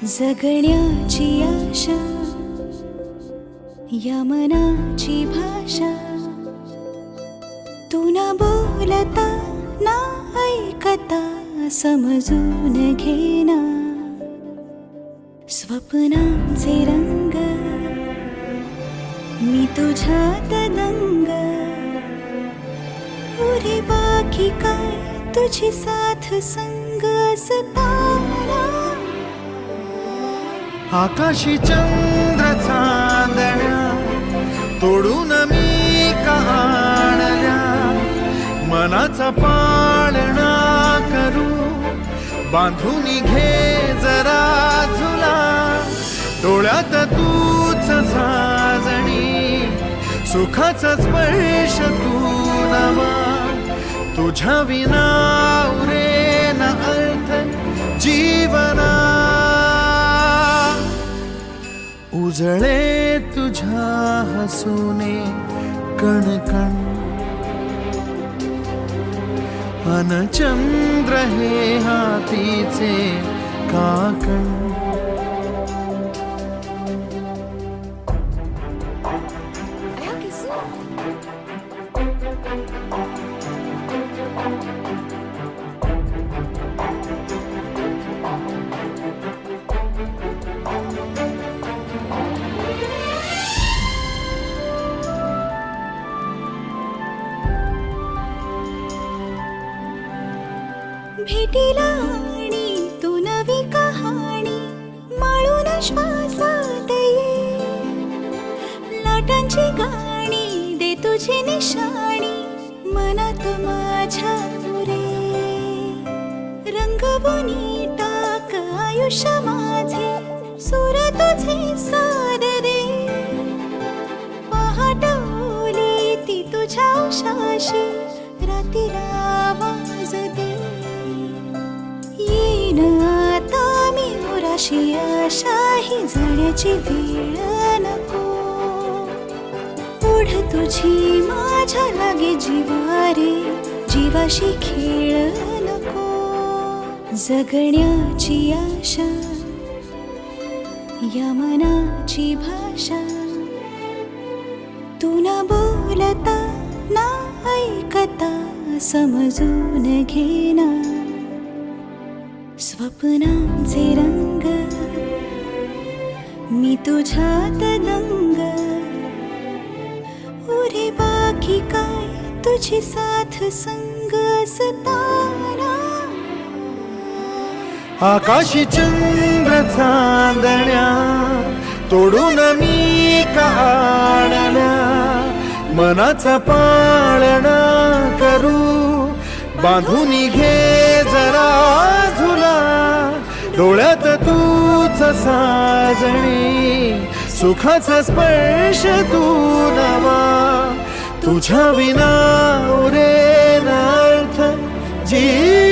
जगण्याची आशा या मनाची भाषा, तू न बोलता ना ऐकता समजून घेना. स्वप्नांचे रंग मी तुझ्यात दंग, उरे बाकी काय तुझी साथ संग असताना. आकाशी चंद्र चांदण्या तोडून मी का आणल्या, मनाचा पाळणा करू बांधून घे जरा झुला. डोळ्यात तूच साजणी, सुखाचा स्पर्श तू नवा. तुझ्या विना उरे न अर्थ जीवना. उजळे तुझ्या हसूने कणकण, अन चंद्र हे हातीचे काकण. भेटीला आणि तू नवी कहाणी माळून श्वासात ये. लाटांची गाणी दे तुझी निशाणी मनात माझ्या पुरे. रंगवून टाक आयुष्य माझे, सूर तुझे साद दे. पहाट ओली ती तुझ्या उशाशी, रातीला आवाज दे. येईन आता मी उराशी आशाही, जाण्याची वेळ नको. ओढ तुझी माझ्या लागे जीवारे, जीवाशी खेळ नको. जगण्याची आशा या मनाची भाषा, तू न बोलता ना ऐकता समजून घेना. स्वप्नांचे रंग मी तुझ्यात दंग, उरे बाकी काय तुझी साथ संग असताना. आकाशी चंद्र चांदण्या तोडून मी का आणल्या, मनाचा पाळणा करू बांधून घे जरा झुला. डोळ्यात तूच साजणी, सुखाचा स्पर्श तू नवा. तुझ्या विना उरे न अर्थ जीवना.